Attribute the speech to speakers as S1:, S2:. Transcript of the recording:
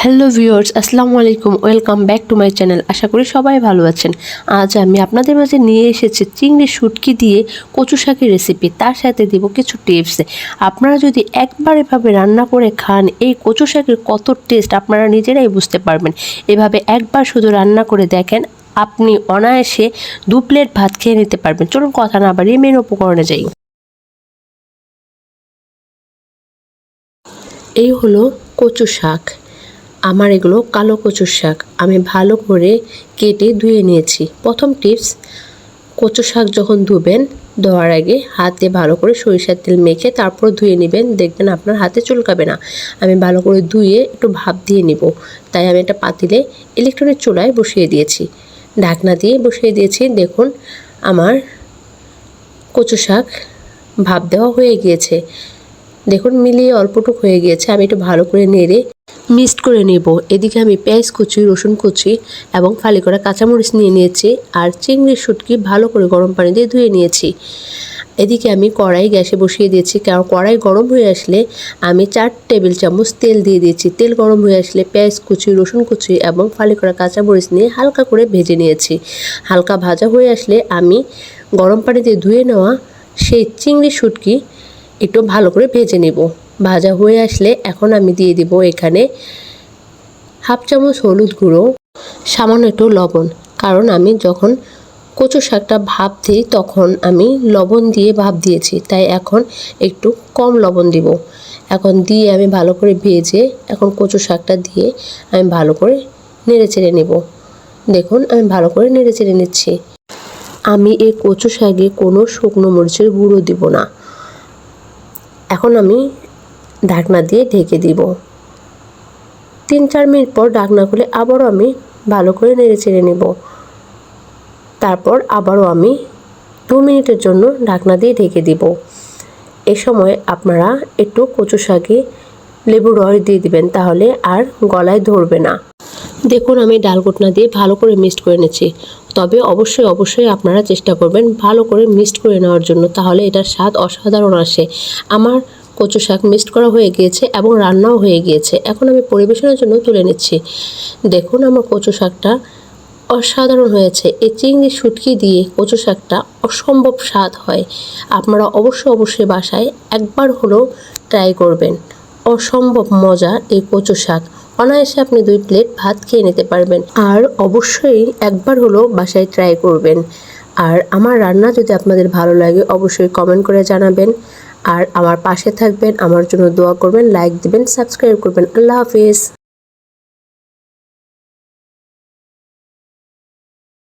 S1: Hello viewers, আসসালামু আলাইকুম। Welcome back to my channel. আশা করি সবাই ভালো আছেন। আজ আমি আপনাদের মাঝে নিয়ে এসেছি চিংড়ি শুটকি দিয়ে কচু শাকের রেসিপি। তার সাথে দিব কিছু টিপস। আপনারা যদি একবার এভাবে রান্না করে খান, এই কচু শাকের কত টেস্ট আপনারা নিজেরাই বুঝতে পারবেন। এভাবে একবার শুধু রান্না করে দেখেন, আপনি অনায়াসে 2 প্লেট ভাত খেয়ে নিতে পারবেন। চলুন কথা না বাড়িয়ে মেন উপকরণে যাই। এই হলো কচু শাক। আমার এগুলো কালো কচুর শাক। আমি ভালো করে কেটে ধুয়ে নিয়েছি। প্রথম টিপস, কচু শাক যখন ধুবেন, ধোয়ার আগে হাতে ভালো করে সরিষার তেল মেখে তারপর ধুয়ে নেবেন। দেখবেন আপনার হাতে চুলকাবে না। আমি ভালো করে ধুয়ে একটু ভাপ দিয়ে নিব। তাই আমি একটা পাতিলে ইলেকট্রিক চুলায় বসিয়ে দিয়েছি, ঢাকনা দিয়ে বসিয়ে দিয়েছি। দেখুন আমার কচু শাক ভাপ দেওয়া হয়ে গিয়েছে। দেখুন মিলিয়ে অল্পটুক হয়ে গিয়েছে। আমি একটু ভালো করে নেড়ে মিক্সড করে নেব। এদিকে আমি পেঁয়াজ কুচি, রসুন কুচি এবং ফালি করা কাঁচামরিচ নিয়ে নিয়েছি। আর চিংড়ির শুটকি ভালো করে গরম পানি দিয়ে ধুয়ে নিয়েছি। এদিকে আমি কড়াই গ্যাসে বসিয়ে দিয়েছি, কারণ কড়াই গরম হয়ে আসলে আমি 4 টেবিল চামচ তেল দিয়ে দিয়েছি। তেল গরম হয়ে আসলে পেঁয়াজ কুচি, রসুন কুচি এবং ফালি করা কাঁচামরিচ নিয়ে হালকা করে ভেজে নিয়েছি। হালকা ভাজা হয়ে আসলে আমি গরম পানি দিয়ে ধুয়ে নেওয়া সেই চিংড়ি শুটকি একটু ভালো করে ভেজে নেব। ভাজা হয়ে আসলে এখন আমি দিয়ে দিব এখানে হাফ চামচ হলুদ গুঁড়ো, সামান্য একটু লবণ। কারণ আমি যখন কচু শাকটা ভাপ দিই তখন আমি লবণ দিয়ে ভাপ দিয়েছি, তাই এখন একটু কম লবণ দিব। এখন দিয়ে আমি ভালো করে ভেজে এখন কচু শাকটা দিয়ে আমি ভালো করে নেড়ে চেড়ে নেব। দেখুন আমি ভালো করে নেড়ে চেড়ে নিচ্ছি। আমি এই কচু শাকে কোনো শুকনো মরিচের গুঁড়ো দিব না। এখন আমি ঢাকনা দিয়ে ঢেকে দিব। 3-4 মিনিট পর ঢাকনা খুলে আবারও আমি ভালো করে নেড়ে চেড়ে নেব। তারপর আবারও আমি 2 মিনিটের জন্য ঢাকনা দিয়ে ঢেকে দিব। এ সময় আপনারা একটু কচু শাকে লেবুর রস দিয়ে দিবেন, তাহলে আর গলায় ধরবে না। দেখুন আমি ডাল ঘুটনা দিয়ে ভালো করে মিক্সড করে নিচ্ছি। তবে অবশ্যই আপনারা চেষ্টা করবেন ভালো করে মিক্সড করে নেওয়ার জন্য, তাহলে এটার স্বাদ অসাধারণ আসে। আমার কচু শাক মিক্সড করা হয়ে গিয়েছে এবং রান্নাও হয়ে গিয়েছে। এখন আমি পরিবেশনের জন্য তুলে নিচ্ছি। দেখুন আমার কচু শাকটা অসাধারণ হয়েছে। এই চিংড়ি শুটকি দিয়ে কচু শাকটা অসম্ভব স্বাদ হয়। আপনারা অবশ্যই বাসায় একবার হলেও ট্রাই করবেন। অসম্ভব মজা এই কচু শাক। অনায়াসে আপনি 2 প্লেট ভাত খেয়ে নিতে পারবেন। আর অবশ্যই একবার হলেও বাসায় ট্রাই করবেন। আর আমার রান্না যদি আপনাদের ভালো লাগে অবশ্যই কমেন্ট করে জানাবেন। আর আমার পাশে থাকবেন, আমার জন্য দোয়া করবেন, লাইক দিবেন, সাবস্ক্রাইব করবেন। আল্লাহ হাফেজ।